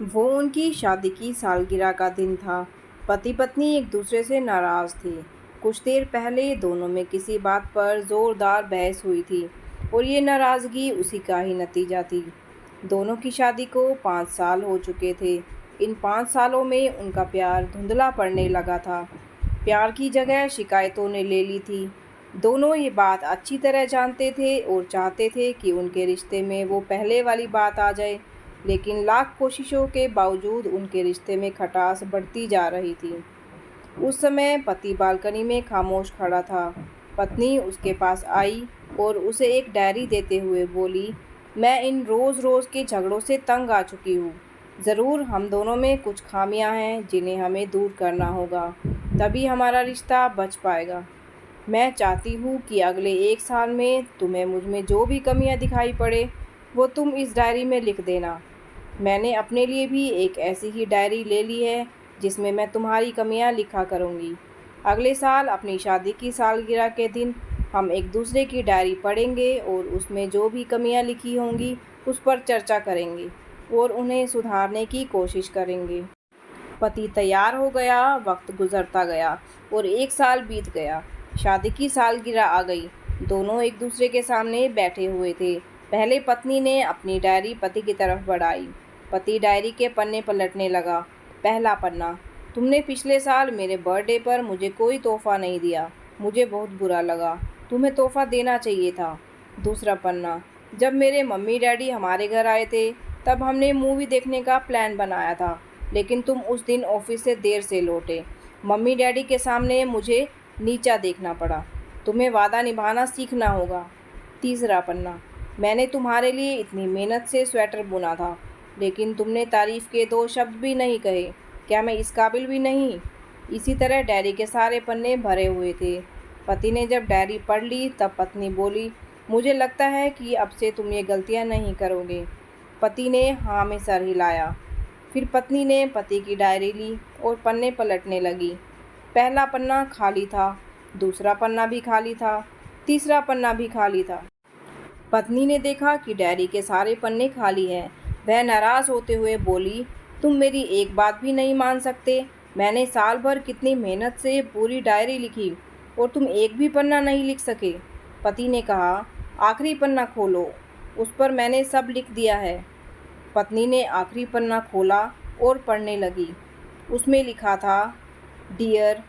वो उनकी शादी की सालगिरह का दिन था। पति पत्नी एक दूसरे से नाराज़ थे। कुछ देर पहले दोनों में किसी बात पर ज़ोरदार बहस हुई थी और ये नाराज़गी उसी का ही नतीजा थी। दोनों की शादी को 5 साल हो चुके थे। इन 5 सालों में उनका प्यार धुंधला पड़ने लगा था। प्यार की जगह शिकायतों ने ले ली थी। दोनों ये बात अच्छी तरह जानते थे और चाहते थे कि उनके रिश्ते में वो पहले वाली बात आ जाए, लेकिन लाख कोशिशों के बावजूद उनके रिश्ते में खटास बढ़ती जा रही थी। उस समय पति बालकनी में खामोश खड़ा था। पत्नी उसके पास आई और उसे एक डायरी देते हुए बोली, मैं इन रोज़-रोज़ के झगड़ों से तंग आ चुकी हूँ। ज़रूर हम दोनों में कुछ खामियां हैं जिन्हें हमें दूर करना होगा, तभी हमारा रिश्ता बच पाएगा। मैं चाहती हूँ कि अगले 1 साल में तुम्हें मुझ में जो भी कमियां दिखाई पड़े, वो तुम इस डायरी में लिख देना। मैंने अपने लिए भी एक ऐसी ही डायरी ले ली है जिसमें मैं तुम्हारी कमियां लिखा करूँगी। अगले साल अपनी शादी की सालगिरह के दिन हम एक दूसरे की डायरी पढ़ेंगे और उसमें जो भी कमियां लिखी होंगी उस पर चर्चा करेंगे और उन्हें सुधारने की कोशिश करेंगे। पति तैयार हो गया। वक्त गुजरता गया और 1 साल बीत गया। शादी की सालगिरह आ गई। दोनों एक दूसरे के सामने बैठे हुए थे। पहले पत्नी ने अपनी डायरी पति की तरफ बढ़ाई। पति डायरी के पन्ने पलटने लगा। पहला पन्ना, तुमने पिछले साल मेरे बर्थडे पर मुझे कोई तोहफा नहीं दिया। मुझे बहुत बुरा लगा। तुम्हें तोहफा देना चाहिए था। दूसरा पन्ना, जब मेरे मम्मी डैडी हमारे घर आए थे तब हमने मूवी देखने का प्लान बनाया था, लेकिन तुम उस दिन ऑफिस से देर से लौटे। मम्मी डैडी के सामने मुझे नीचा देखना पड़ा। तुम्हें वादा निभाना सीखना होगा। तीसरा पन्ना, मैंने तुम्हारे लिए इतनी मेहनत से स्वेटर बुना था, लेकिन तुमने तारीफ़ के 2 शब्द भी नहीं कहे। क्या मैं इस काबिल भी नहीं? इसी तरह डायरी के सारे पन्ने भरे हुए थे। पति ने जब डायरी पढ़ ली तब पत्नी बोली, मुझे लगता है कि अब से तुम ये गलतियाँ नहीं करोगे। पति ने हाँ में सर हिलाया। फिर पत्नी ने पति की डायरी ली और पन्ने पलटने लगी। पहला पन्ना खाली था, दूसरा पन्ना भी खाली था, तीसरा पन्ना भी खाली था। पत्नी ने देखा कि डायरी के सारे पन्ने खाली हैं। वह नाराज़ होते हुए बोली, तुम मेरी एक बात भी नहीं मान सकते। मैंने साल भर कितनी मेहनत से पूरी डायरी लिखी और तुम एक भी पन्ना नहीं लिख सके। पति ने कहा, आखिरी पन्ना खोलो, उस पर मैंने सब लिख दिया है। पत्नी ने आखिरी पन्ना खोला और पढ़ने लगी। उसमें लिखा था, डियर,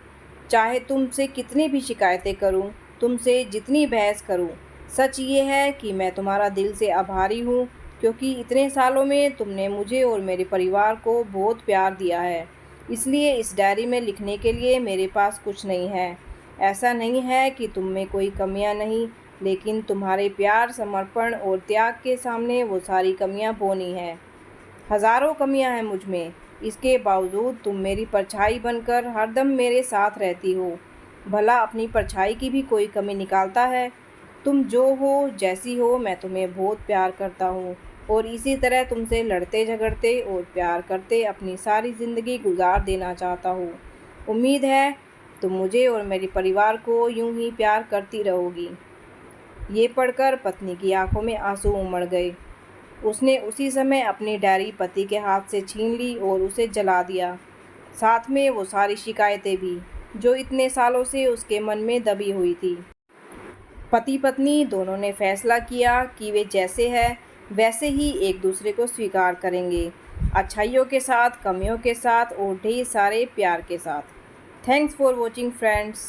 चाहे तुमसे कितनी भी शिकायतें करूं, तुमसे जितनी बहस करूं, सच ये है कि मैं तुम्हारा दिल से आभारी हूँ, क्योंकि इतने सालों में तुमने मुझे और मेरे परिवार को बहुत प्यार दिया है। इसलिए इस डायरी में लिखने के लिए मेरे पास कुछ नहीं है। ऐसा नहीं है कि तुम में कोई कमियां नहीं, लेकिन तुम्हारे प्यार, समर्पण और त्याग के सामने वो सारी कमियां बौनी हैं। हज़ारों कमियां हैं मुझ में, इसके बावजूद तुम मेरी परछाई बनकर हरदम मेरे साथ रहती हो। भला अपनी परछाई की भी कोई कमी निकालता है? तुम जो हो, जैसी हो, मैं तुम्हें बहुत प्यार करता हूँ और इसी तरह तुमसे लड़ते झगड़ते और प्यार करते अपनी सारी ज़िंदगी गुजार देना चाहता हूँ। उम्मीद है तुम मुझे और मेरे परिवार को यूं ही प्यार करती रहोगी। ये पढ़कर पत्नी की आंखों में आंसू उमड़ गए। उसने उसी समय अपनी डायरी पति के हाथ से छीन ली और उसे जला दिया, साथ में वो सारी शिकायतें भी जो इतने सालों से उसके मन में दबी हुई थी। पति पत्नी दोनों ने फैसला किया कि वे जैसे हैं वैसे ही एक दूसरे को स्वीकार करेंगे, अच्छाइयों के साथ, कमियों के साथ और ढेर सारे प्यार के साथ। Thanks for watching friends.